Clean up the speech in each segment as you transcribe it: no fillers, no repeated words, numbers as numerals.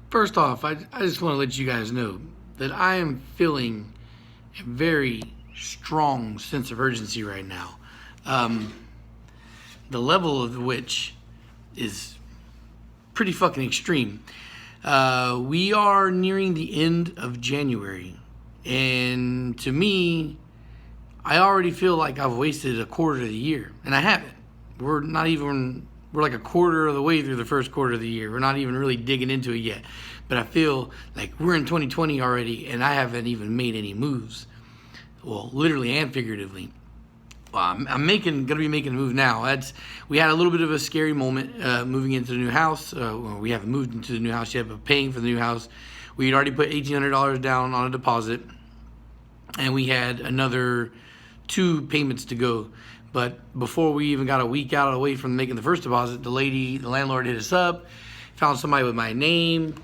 First off, I just want to let you guys know that I am feeling a very strong sense of urgency right now. Um, the level of which is pretty fucking extreme. We are nearing the end of January, and to me, I already feel like I've wasted a quarter of the year, and I haven't. We're like a quarter of the way through the first quarter of the year. We're not even really digging into it yet. But I feel like we're in 2020 already, and I haven't even made any moves. Well, literally and figuratively. Well, I'm gonna be making a move now. We had a little bit of a scary moment moving into the new house. Well, we haven't moved into the new house yet, but paying for the new house, we had already put $1,800 down on a deposit, and we had another 2 payments to go. But before we even got a week out away from making the first deposit, the landlord hit us up, found somebody with my name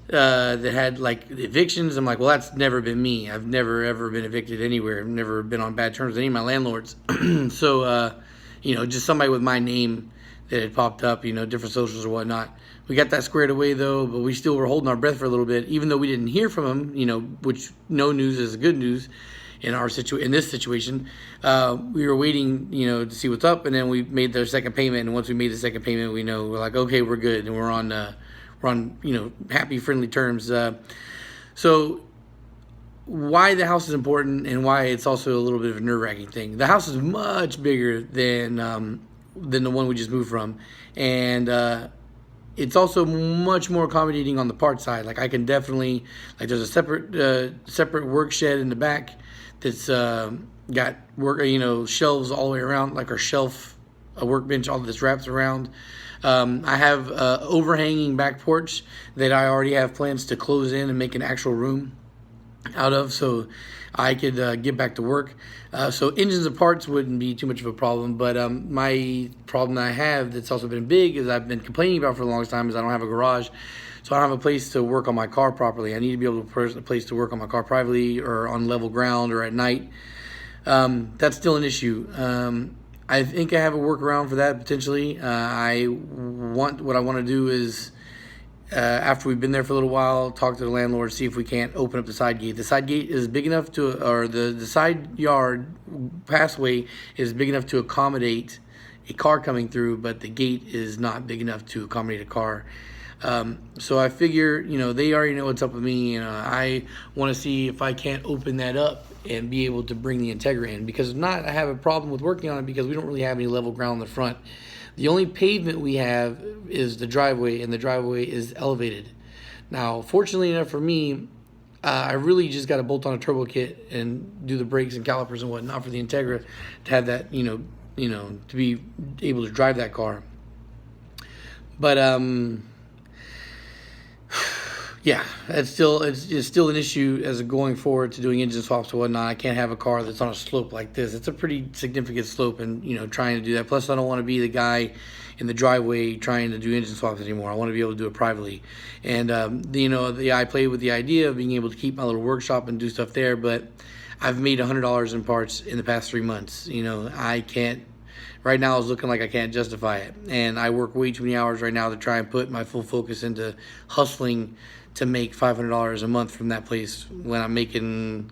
that had like evictions. I'm like, well, that's never been me. I've never ever been evicted anywhere. I've never been on bad terms with any of my landlords. So, just somebody with my name that had popped up, different socials or whatnot. We got that squared away though, but we still were holding our breath for a little bit, even though we didn't hear from him, which no news is good news. In this situation, we were waiting, to see what's up, and then we made the second payment. And once we made the second payment, we're like, okay, we're good, and we're on happy, friendly terms. So why the house is important and why it's also a little bit of a nerve-wracking thing. The house is much bigger than the one we just moved from, and it's also much more accommodating on the part side. Like I can definitely, there's a separate work shed in the back that's got shelves all the way around, like our shelf, a workbench, all of this wraps around. I have overhanging back porch that I already have plans to close in and make an actual room out of, so I could get back to work. So engines and parts wouldn't be too much of a problem, but my problem that I have that's also been big is I've been complaining about for the longest time is I don't have a garage. So I don't have a place to work on my car properly. I need to be able to put a place to work on my car privately or on level ground or at night. That's still an issue. I think I have a workaround for that potentially. What I want to do is, after we've been there for a little while, talk to the landlord, see if we can't open up the side gate. The side gate is big enough the side yard passway is big enough to accommodate a car coming through, but the gate is not big enough to accommodate a car. So I figure, they already know what's up with me. I want to see if I can't open that up and be able to bring the Integra in. Because if not, I have a problem with working on it because we don't really have any level ground in the front. The only pavement we have is the driveway, and the driveway is elevated. Now, fortunately enough for me, I really just got to bolt on a turbo kit and do the brakes and calipers and whatnot for the Integra to have that, to be able to drive that car. But yeah, it's still an issue as going forward to doing engine swaps and whatnot. I can't have a car that's on a slope like this. It's a pretty significant slope, and trying to do that. Plus, I don't want to be the guy in the driveway trying to do engine swaps anymore. I want to be able to do it privately. And I played with the idea of being able to keep my little workshop and do stuff there, but I've made $100 in parts in the past 3 months. I can't. Right now, it's looking like I can't justify it, and I work way too many hours right now to try and put my full focus into hustling to make $500 a month from that place when I'm making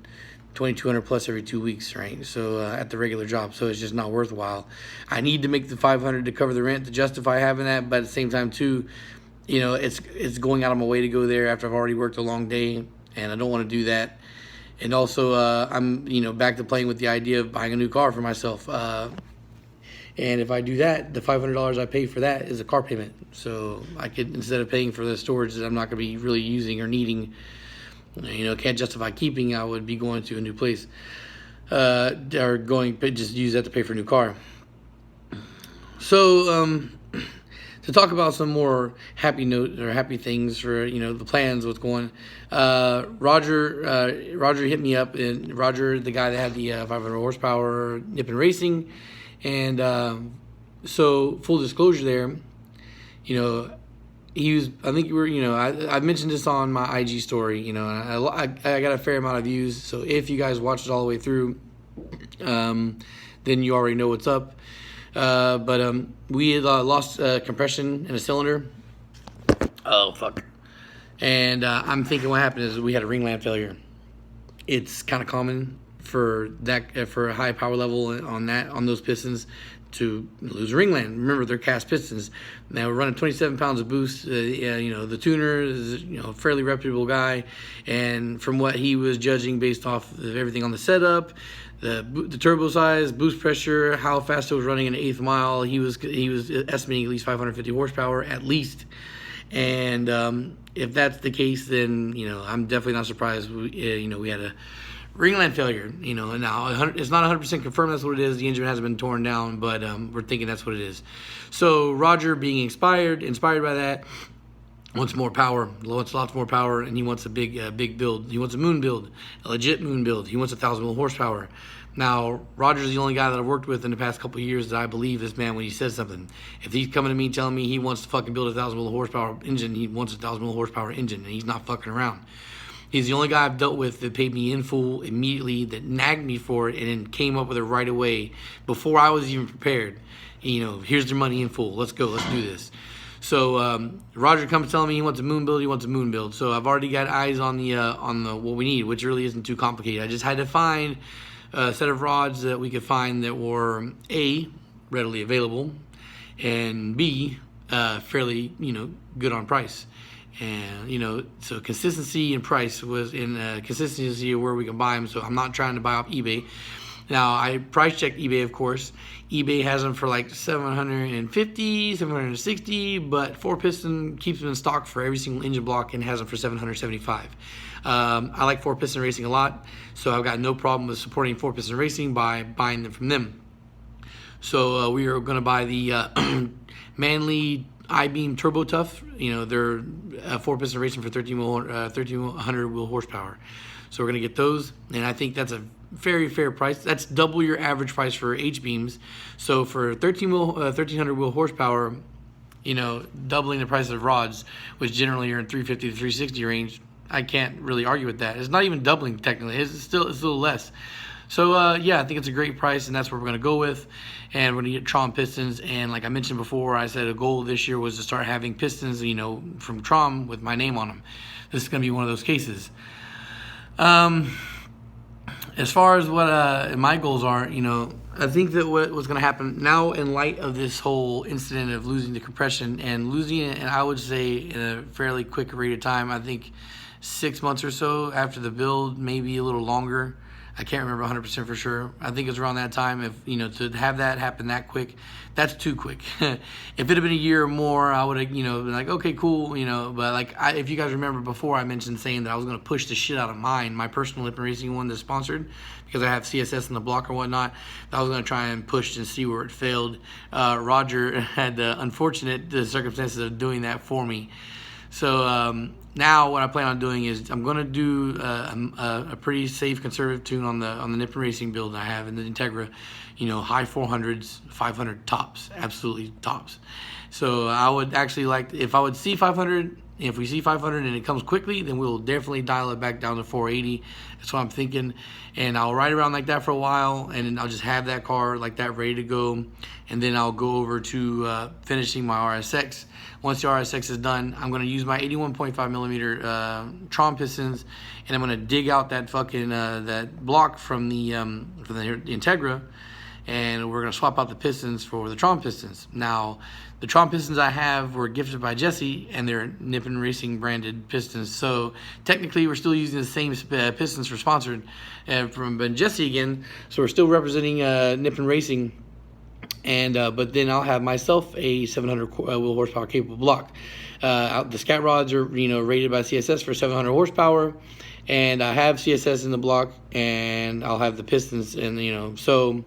$2,200 plus every 2 weeks, right? So at the regular job, so it's just not worthwhile. I need to make the $500 to cover the rent to justify having that, but at the same time too, it's going out of my way to go there after I've already worked a long day, and I don't want to do that. And also, I'm back to playing with the idea of buying a new car for myself. And if I do that, the $500 I pay for that is a car payment. So I could, instead of paying for the storage that I'm not going to be really using or needing, can't justify keeping, I would be going to a new place, or just use that to pay for a new car. So to talk about some more happy things for the plans, what's going. Roger hit me up, and Roger, the guy that had the 500 horsepower Nippon Racing. And so, full disclosure there, he was, I think I mentioned this on my IG story, and I got a fair amount of views. So if you guys watched it all the way through, then you already know what's up. But we had lost compression in a cylinder. Oh, fuck. And I'm thinking what happened is we had a ringland failure. It's kind of common for that for a high power level on those pistons to lose ringland. Remember, they're cast pistons. Now we're running 27 pounds of boost. The tuner is a fairly reputable guy, and from what he was judging based off of everything on the setup, the turbo size, boost pressure, how fast it was running in an eighth mile, he was estimating at least 550 horsepower at least. And if that's the case, then I'm definitely not surprised. We had a ringland failure. And now it's not 100% confirmed that's what it is. The engine hasn't been torn down, but we're thinking that's what it is. So Roger, being inspired by that, wants more power, wants lots more power, and he wants a big build. He wants a moon build, a legit moon build. He wants 1,000 horsepower. Now, Roger's the only guy that I've worked with in the past couple of years that I believe this man when he says something. If he's coming to me telling me he wants to fucking build 1,000 horsepower engine, he wants 1,000 horsepower engine, and he's not fucking around. He's the only guy I've dealt with that paid me in full immediately, that nagged me for it, and then came up with it right away before I was even prepared. Here's your money in full. Let's go. Let's do this. So Roger comes telling me he wants a moon build. He wants a moon build. So I've already got eyes on the what we need, which really isn't too complicated. I just had to find a set of rods that we could find that were A, readily available, and B, fairly good on price. And so consistency and price was in consistency of where we can buy them. So I'm not trying to buy off eBay. Now, I price checked eBay, of course. eBay has them for like $750, $760, but 4-piston keeps them in stock for every single engine block and has them for $775. I like 4-piston racing a lot, so I've got no problem with supporting 4-piston racing by buying them from them. So we are going to buy the Manley I-Beam Turbo Tough. They're 4-piston racing for 1,300 wheel horsepower. So we're going to get those, and I think that's a very fair price. That's double your average price for H-beams. So for 1,300 wheel horsepower, doubling the price of rods, which generally are in 350 to 360 range, I can't really argue with that. It's not even doubling technically. It's still a little less. So yeah, I think it's a great price, and that's what we're going to go with. And we're going to get Trom pistons. And like I mentioned before, I said a goal this year was to start having pistons, from Trom with my name on them. This is going to be one of those cases. As far as what my goals are, I think that what's going to happen now in light of this whole incident of losing the compression and losing it, and I would say in a fairly quick rate of time, I think 6 months or so after the build, maybe a little longer. I can't remember 100% for sure. I think it's around that time. If to have that happen that quick, that's too quick. If it had been a year or more, I would have been like, okay, cool, But if you guys remember before, I mentioned saying that I was going to push the shit out of my personal Nippon Racing one that's sponsored, because I have CSS in the block or whatnot. I was going to try and push and see where it failed. Roger had the unfortunate circumstances of doing that for me. So now what I plan on doing is I'm going to do a pretty safe conservative tune on the Nippon Racing build I have in the Integra, high 400s, 500 tops, absolutely tops. So I would actually like, if I would see 500, if we see 500 and it comes quickly, then we'll definitely dial it back down to 480. That's what I'm thinking. And I'll ride around like that for a while, and then I'll just have that car like that ready to go. And then I'll go over to finishing my RSX. Once the RSX is done, I'm going to use my 81.5 millimeter Trom pistons, and I'm going to dig out that fucking that block from the Integra, and we're going to swap out the pistons for the Trom pistons. Now, the Trom pistons I have were gifted by Jesse, and they're Nippon Racing branded pistons. So technically, we're still using the same pistons for sponsored from Jesse again. So we're still representing Nippon Racing. And but then I'll have myself a 700 wheel horsepower capable block. The scat rods are rated by CSS for 700 horsepower, and I have CSS in the block, and I'll have the pistons, and so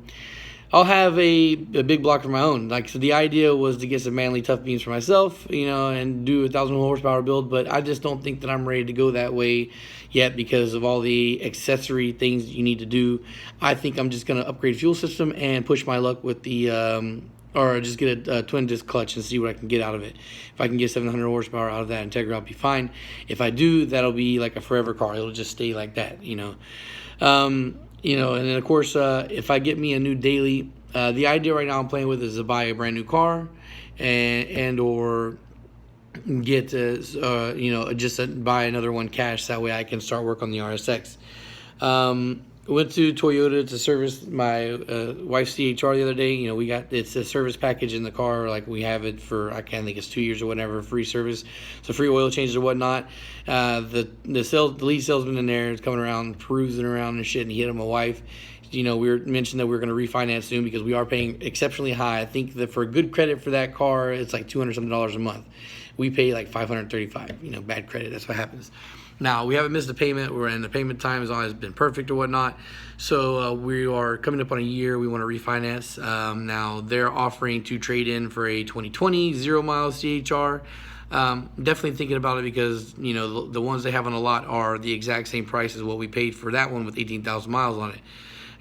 I'll have a big block of my own. So the idea was to get some Manley tough beams for myself, and do a 1,000 horsepower build, but I just don't think that I'm ready to go that way yet because of all the accessory things you need to do. I think I'm just going to upgrade fuel system and push my luck with the, or just get a twin disc clutch and see what I can get out of it. If I can get 700 horsepower out of that Integra, I'll be fine. If I do, that'll be like a forever car. It'll just stay like that, and then of course, if I get me a new daily, the idea right now I'm playing with is to buy a brand new car, or get just buy another one cash. That way I can start work on the RSX. Went to Toyota to service my wife's CHR the other day. It's a service package in the car. Like, we have it for, I can't think it's 2 years or whatever, free service. So free oil changes or whatnot. The lead salesman in there is coming around, perusing around and shit, and he hit my wife. We mentioned that we were going to refinance soon because we are paying exceptionally high. I think that for a good credit for that car, it's like $200 something a month. We pay like $535. Bad credit. That's what happens. Now, we haven't missed a payment. The payment time has always been perfect or whatnot. So we are coming up on a year. We want to refinance. Now, they're offering to trade in for a 2020 0-mile CHR. Definitely thinking about it because, the ones they have on the lot are the exact same price as what we paid for that one with 18,000 miles on it.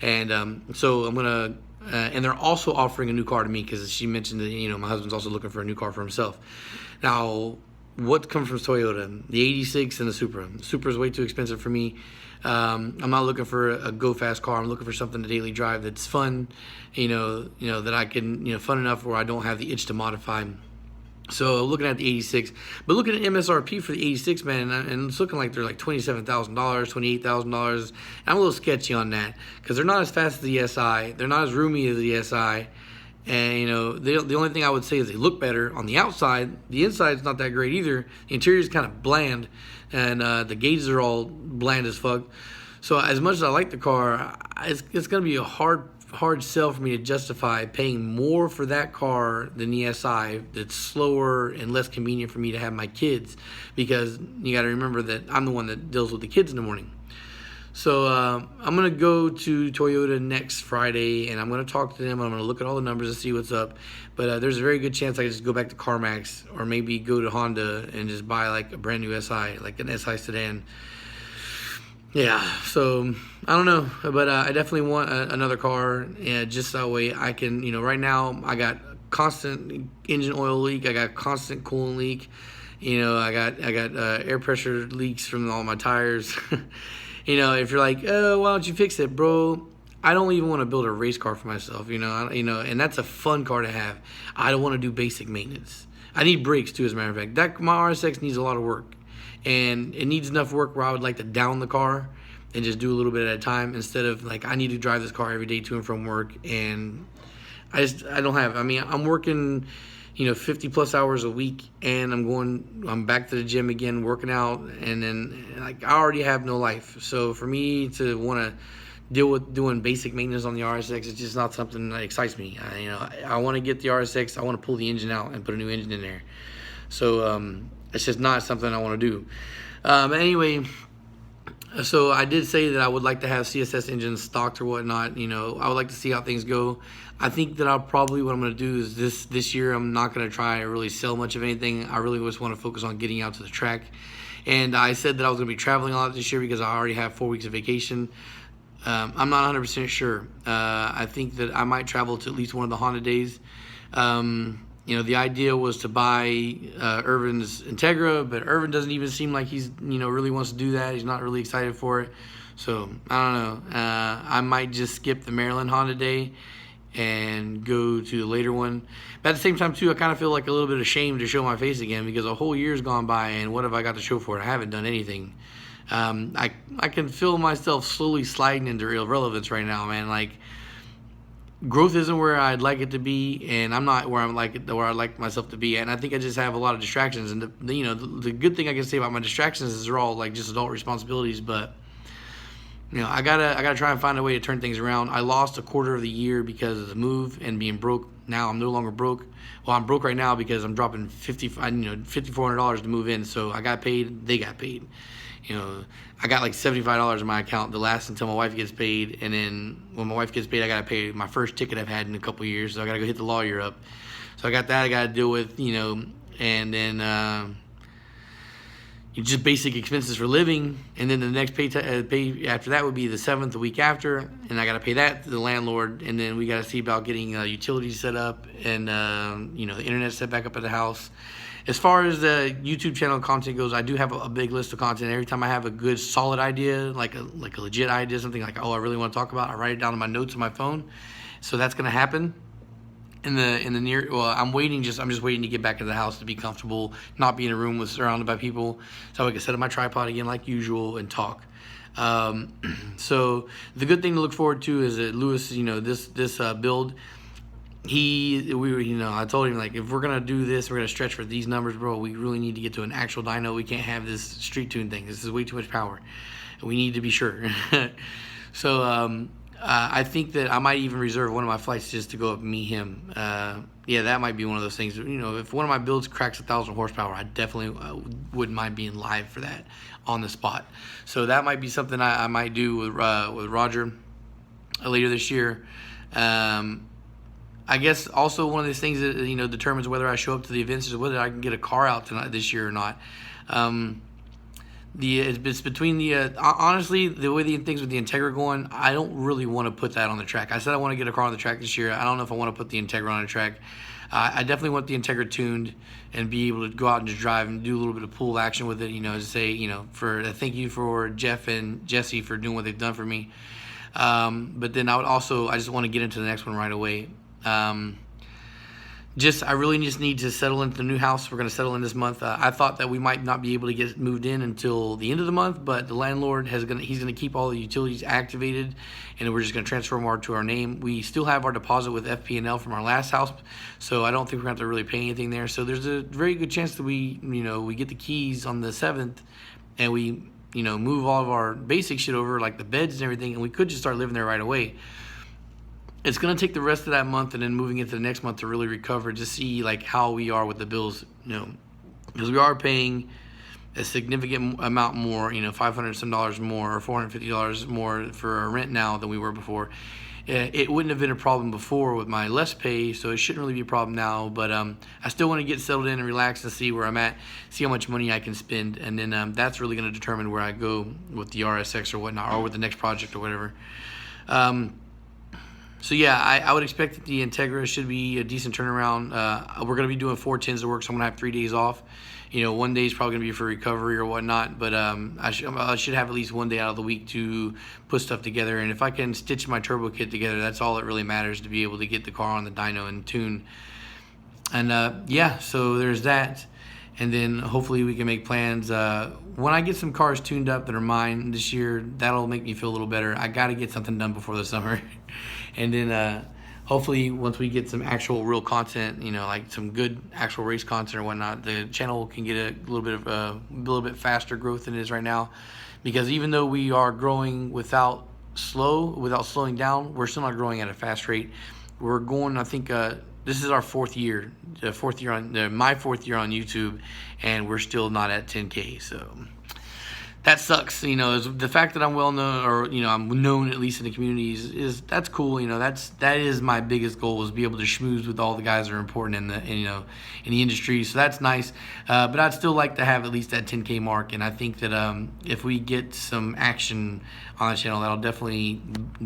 And so I'm going to... and they're also offering a new car to me because she mentioned that, my husband's also looking for a new car for himself. Now, what comes from Toyota? The 86 and the Supra. The Supra is way too expensive for me. I'm not looking for a go-fast car. I'm looking for something to daily drive that's fun, that I can, fun enough where I don't have the itch to modify. So looking at the 86, but looking at MSRP for the 86, man, and it's looking like they're like $27,000, $28,000. I'm a little sketchy on that because they're not as fast as the SI. They're not as roomy as the SI. And, the only thing I would say is they look better on the outside. The inside's not that great either. The interior's kind of bland, and the gauges are all bland as fuck. So as much as I like the car, it's going to be a hard sell for me to justify paying more for that car than the SI that's slower and less convenient for me to have my kids, because you got to remember that I'm the one that deals with the kids in the morning. So I'm going to go to Toyota next Friday, and I'm going to talk to them. I'm going to look at all the numbers and see what's up. But there's a very good chance I can just go back to CarMax or maybe go to Honda and just buy like a brand new SI, like an SI sedan. Yeah, so I don't know. But I definitely want another car, just that way I can, right now I got constant engine oil leak. I got constant coolant leak. I got air pressure leaks from all my tires. If you're like, oh, why don't you fix it, bro? I don't even want to build a race car for myself, and that's a fun car to have. I don't want to do basic maintenance. I need brakes too, as a matter of fact. My RSX needs a lot of work, and it needs enough work where I would like to down the car and just do a little bit at a time instead of like I need to drive this car every day to and from work, and I don't have. I'm working 50 plus hours a week, and I'm back to the gym again, working out, and then like I already have no life. So for me to want to deal with doing basic maintenance on the RSX, it's just not something that excites me. I want to get the RSX, I want to pull the engine out and put a new engine in there. So it's just not something I want to do. Anyway, so I did say that I would like to have CSS engines stocked or whatnot. I would like to see how things go. I think that what I'm going to do is this year I'm not going to try to really sell much of anything. I really just want to focus on getting out to the track. And I said that I was going to be traveling a lot this year because I already have 4 weeks of vacation. I'm not 100% sure. I think that I might travel to at least one of the Honda days. The idea was to buy Irvin's Integra, but Irvin doesn't even seem like he's, really wants to do that. He's not really excited for it. So, I don't know. I might just skip the Maryland Honda day and go to the later one. But at the same time, too, I kind of feel like a little bit ashamed to show my face again because a whole year's gone by, and what have I got to show for it? I haven't done anything. I can feel myself slowly sliding into irrelevance right now, man. Like, growth isn't where I'd like it to be, and I'm not where I'd like myself to be. And I think I just have a lot of distractions. And the good thing I can say about my distractions is they're all like just adult responsibilities. But I gotta try and find a way to turn things around. I lost a quarter of the year because of the move and being broke. Now I'm no longer broke. Well, I'm broke right now because I'm dropping $5,400 to move in. So I got paid. They got paid. I got like $75 in my account to last until my wife gets paid, and then when my wife gets paid, I gotta pay my first ticket I've had in a couple of years, so I gotta go hit the lawyer up. So I got that I gotta deal with, and then just basic expenses for living, and then the next pay after that would be the 7th, the week after, and I gotta pay that to the landlord, and then we gotta see about getting utilities set up and the internet set back up at the house. As far as the YouTube channel content goes, I do have a big list of content. Every time I have a good, solid idea, like a legit idea, something like, oh, I really want to talk about, I write it down in my notes on my phone. So that's going to happen. in the near, well, I'm just waiting to get back to the house to be comfortable, not be in a room with surrounded by people, so I can set up my tripod again like usual and talk. So the good thing to look forward to is that Lewis, this build, I told him, like, if we're gonna do this, we're gonna stretch for these numbers, bro. We really need to get to an actual dyno. We can't have this street tune thing. This is way too much power. We need to be sure. So I think that I might even reserve one of my flights just to go up and meet him. Yeah, that might be one of those things. If one of my builds cracks 1,000 horsepower, I definitely wouldn't mind being live for that on the spot. So that might be something I might do with Roger later this year. I guess also one of these things that determines whether I show up to the events is whether I can get a car out this year or not. It's between honestly, the way things with the Integra going, I don't really want to put that on the track. I said I want to get a car on the track this year. I don't know if I want to put the Integra on the track. I definitely want the Integra tuned and be able to go out and just drive and do a little bit of pool action with it. To say, thank you for Jeff and Jesse for doing what they've done for me. But then I just want to get into the next one right away. I really just need to settle into the new house. We're going to settle in this month. I thought that we might not be able to get moved in until the end of the month, but the landlord he's going to keep all the utilities activated, and we're just going to transfer them all to our name. We still have our deposit with FP&L from our last house, so I don't think we're going to have to really pay anything there. So there's a very good chance that we get the keys on the 7th, and we move all of our basic shit over, like the beds and everything, and we could just start living there right away. It's going to take the rest of that month and then moving into the next month to really recover, to see like how we are with the bills, because we are paying a significant amount more, $500 some dollars more or $450 more for our rent now than we were before. It wouldn't have been a problem before with my less pay, so it shouldn't really be a problem now. But I still want to get settled in and relax and see where I'm at, see how much money I can spend, and then that's really going to determine where I go with the RSX or whatnot, or with the next project or whatever. So yeah, I would expect that the Integra should be a decent turnaround. We're going to be doing 410s to work, so I'm going to have 3 days off. One day is probably going to be for recovery or whatnot, but I should have at least one day out of the week to put stuff together. And if I can stitch my turbo kit together, that's all that really matters, to be able to get the car on the dyno and tune. And yeah, so there's that. And then hopefully we can make plans. When I get some cars tuned up that are mine this year, that'll make me feel a little better. I got to get something done before the summer. And then hopefully once we get some actual real content, like some good actual race content or whatnot, the channel can get a little bit faster growth than it is right now. Because even though we are growing without slowing down, we're still not growing at a fast rate. We're going, I think, this is our my fourth year on YouTube, and we're still not at 10K. So that sucks. The fact that I'm well known, or I'm known at least in the communities, that's cool. That is my biggest goal, is be able to schmooze with all the guys that are important in the industry. So that's nice. But I'd still like to have at least that 10K mark, and I think that if we get some action on the channel, that'll definitely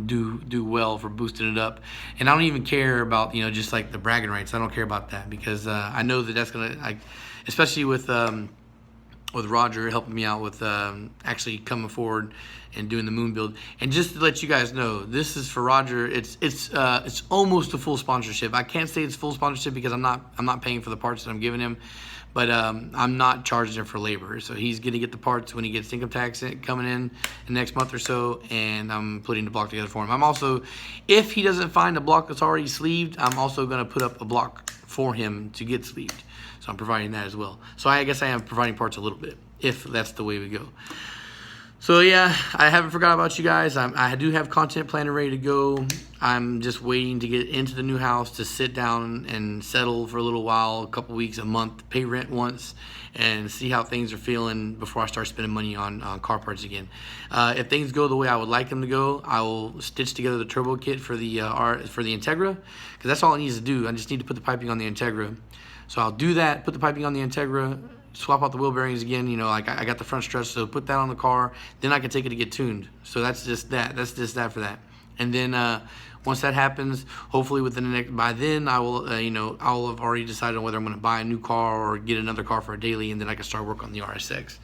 do well for boosting it up. And I don't even care about just like the bragging rights. I don't care about that, because I know that that's gonna, especially with Roger helping me out with actually coming forward and doing the moon build. And just to let you guys know, this is for Roger. It's almost a full sponsorship. I can't say it's full sponsorship because I'm not paying for the parts that I'm giving him, but I'm not charging him for labor. So he's going to get the parts when he gets income tax coming in the next month or so, and I'm putting the block together for him. I'm also, if he doesn't find a block that's already sleeved, I'm also going to put up a block for him to get sleeved. So I'm providing that as well. So I guess I am providing parts a little bit, if that's the way we go. So yeah, I haven't forgot about you guys. I do have content planned and ready to go. I'm just waiting to get into the new house, to sit down and settle for a little while, a couple weeks, a month, pay rent once, and see how things are feeling before I start spending money on car parts again. If things go the way I would like them to go, I will stitch together the turbo kit for the Integra, because that's all it needs to do. I just need to put the piping on the Integra. So I'll do that, put the piping on the Integra, swap out the wheel bearings again, like I got the front strut, so put that on the car, then I can take it to get tuned. So that's just that for that. And then once that happens, hopefully by then I will, I'll have already decided on whether I'm going to buy a new car or get another car for a daily, and then I can start work on the RSX.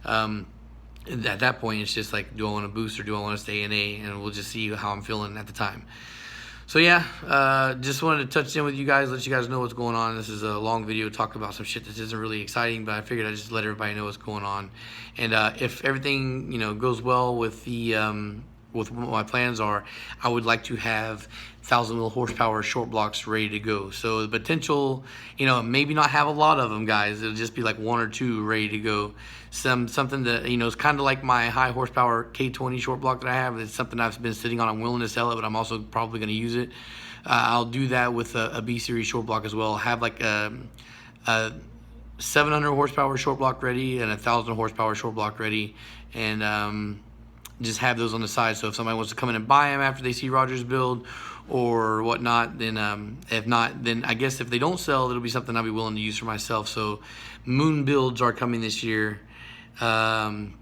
At that point, it's just like, do I want to boost or do I want to stay in A? And we'll just see how I'm feeling at the time. So yeah, just wanted to touch in with you guys, let you guys know what's going on. This is a long video talking about some shit that isn't really exciting, but I figured I'd just let everybody know what's going on. And if everything goes well with the with what my plans are, I would like to have 1,000 mil horsepower short blocks ready to go. So the potential, maybe not have a lot of them, guys. It'll just be like 1 or 2 ready to go. Something that is kind of like my high horsepower K20 short block that I have. It's something I've been sitting on. I'm willing to sell it, but I'm also probably going to use it. I'll do that with a B series short block as well. I'll have like a 700 horsepower short block ready and a 1,000 horsepower short block ready, and just have those on the side. So if somebody wants to come in and buy them after they see Roger's build or whatnot, then if not, then I guess if they don't sell, it'll be something I'll be willing to use for myself. So moon builds are coming this year, and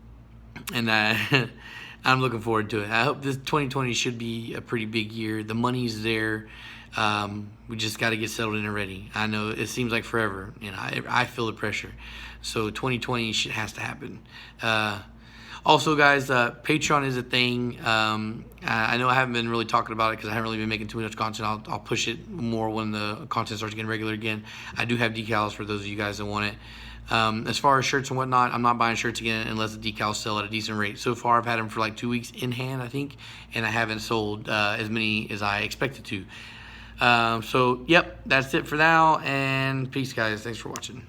I'm looking forward to it. I hope this 2020 should be a pretty big year. The money's there. We just got to get settled in and ready. I know it seems like forever, I feel the pressure. So 2020 has to happen. Also, guys, Patreon is a thing. I know I haven't been really talking about it because I haven't really been making too much content. I'll push it more when the content starts getting regular again. I do have decals for those of you guys that want it. As far as shirts and whatnot, I'm not buying shirts again unless the decals sell at a decent rate. So far, I've had them for like 2 weeks in hand, I think, and I haven't sold as many as I expected to. So, yep, that's it for now, and peace, guys. Thanks for watching.